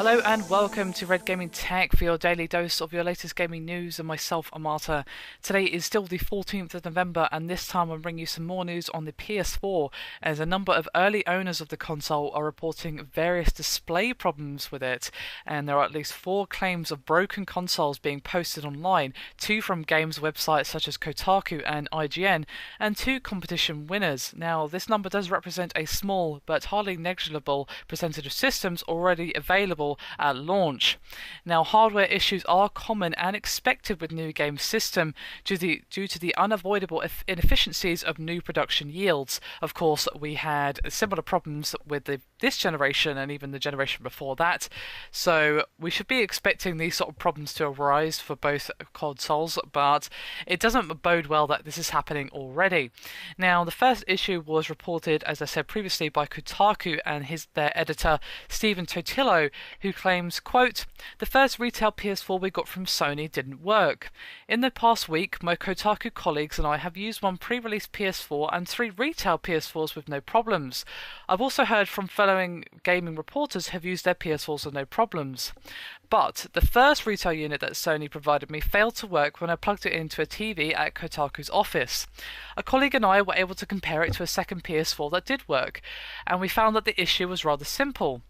Hello and welcome to Red Gaming Tech for your daily dose of your latest gaming news and myself, Amata. Today is still the 14th of November and this time I'll bring you some more news on the PS4 as a number of early owners of the console are reporting various display problems with it, and there are at least 4 claims of broken consoles being posted online, 2 from games websites such as Kotaku and IGN, and 2 competition winners. Now this number does represent a small but hardly negligible percentage of systems already available at launch. Now, hardware issues are common and expected with new game system due to the unavoidable inefficiencies of new production yields. Of course, we had similar problems with this generation and even the generation before that, so we should be expecting these sort of problems to arise for both consoles, but it doesn't bode well that this is happening already. Now, the first issue was reported, as I said previously, by Kotaku and their editor Stephen Totillo, who claims, quote, "The first retail PS4 we got from Sony didn't work. In the past week, my Kotaku colleagues and I have used one pre-release PS4 and 3 retail PS4s with no problems. I've also heard from fellow gaming reporters who have used their PS4s with no problems. But the first retail unit that Sony provided me failed to work when I plugged it into a TV at Kotaku's office. A colleague and I were able to compare it to a second PS4 that did work, and we found that the issue was rather simple.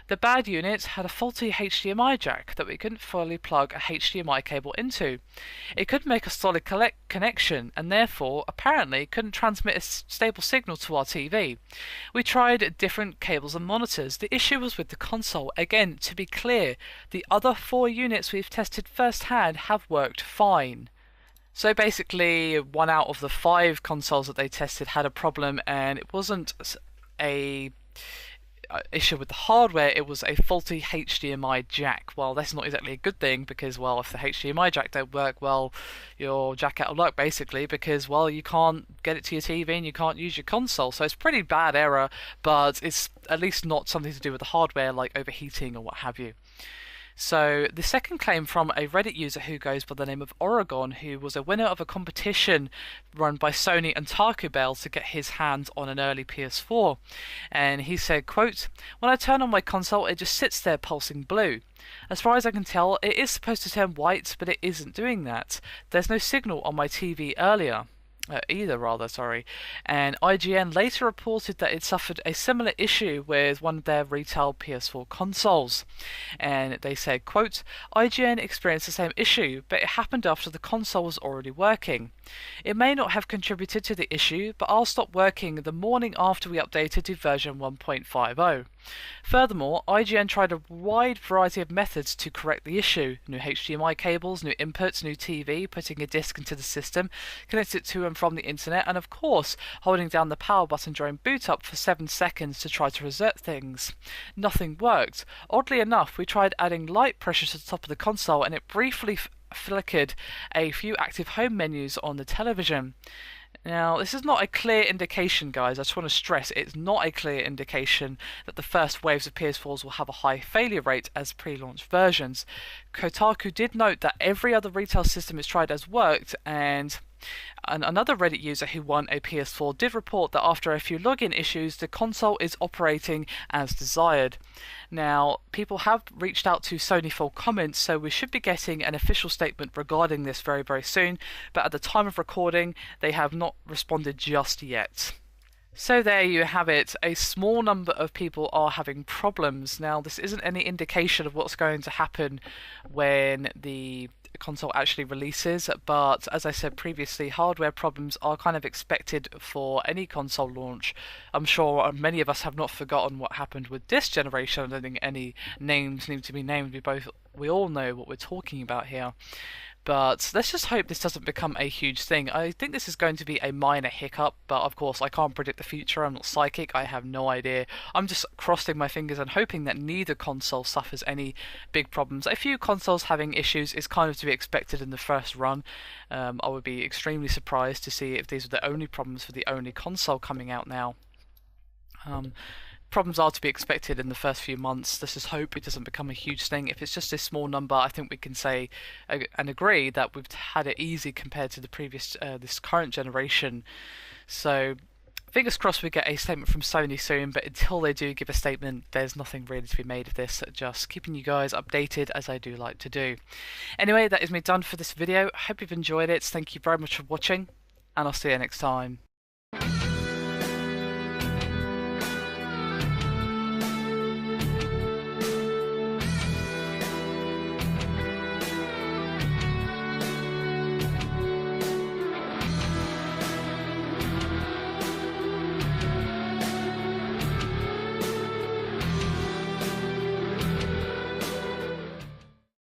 The bad unit had a faulty HDMI jack that we couldn't fully plug a HDMI cable into. It couldn't make a solid connection and therefore apparently couldn't transmit a stable signal to our TV. We tried different cables and monitors. The issue was with the console. Again, to be clear, the other 4 units we've tested firsthand have worked fine." So basically, 1 out of the 5 consoles that they tested had a problem, and it wasn't a issue with the hardware, it was a faulty HDMI jack. Well, that's not exactly a good thing because, well, if the HDMI jack don't work, well, you're jack out of luck basically because, well, you can't get it to your TV and you can't use your console. So it's a pretty bad error, but it's at least not something to do with the hardware like overheating or what have you. So the second claim from a Reddit user who goes by the name of Oregon, who was a winner of a competition run by Sony and Taco Bell to get his hands on an early PS4. And he said, quote, "When I turn on my console, it just sits there pulsing blue. As far as I can tell, it is supposed to turn white, but it isn't doing that. There's no signal on my TV either, and IGN later reported that it suffered a similar issue with one of their retail PS4 consoles, and they said, quote, "IGN experienced the same issue, but it happened after the console was already working. It may not have contributed to the issue, but I'll stop working the morning after we updated to version 1.50. Furthermore, IGN tried a wide variety of methods to correct the issue: new HDMI cables, new inputs, new TV, putting a disc into the system, connect it to and from the internet, and of course, holding down the power button during boot up for 7 seconds to try to reset things. Nothing worked. Oddly enough, we tried adding light pressure to the top of the console and it briefly flickered a few active home menus on the television." Now, this is not a clear indication, guys. I just want to stress it's not a clear indication that the first waves of PS4s will have a high failure rate as pre-launch versions. Kotaku did note that every other retail system it's tried has worked, and another Reddit user who won a PS4 did report that after a few login issues, the console is operating as desired. Now, people have reached out to Sony for comments, so we should be getting an official statement regarding this very, very soon, but at the time of recording, they have not responded just yet. So there you have it. A small number of people are having problems. Now, this isn't any indication of what's going to happen when the console actually releases, but as I said previously, hardware problems are kind of expected for any console launch. I'm sure many of us have not forgotten what happened with this generation. I don't think any names need to be named. We all know what we're talking about here. But let's just hope this doesn't become a huge thing. I think this is going to be a minor hiccup, but of course I can't predict the future. I'm not psychic, I have no idea. I'm just crossing my fingers and hoping that neither console suffers any big problems. A few consoles having issues is kind of to be expected in the first run. I would be extremely surprised to see if these are the only problems for the only console coming out now. Problems are to be expected in the first few months. Let's just hope it doesn't become a huge thing. If it's just a small number, I think we can say and agree that we've had it easy compared to the previous, this current generation. So Fingers crossed we get a statement from Sony soon, but until they do give a statement, there's nothing really to be made of this, just keeping you guys updated as I do like to do. Anyway, that is me done for this video. Hope you've enjoyed it. Thank you very much for watching, and I'll see you next time.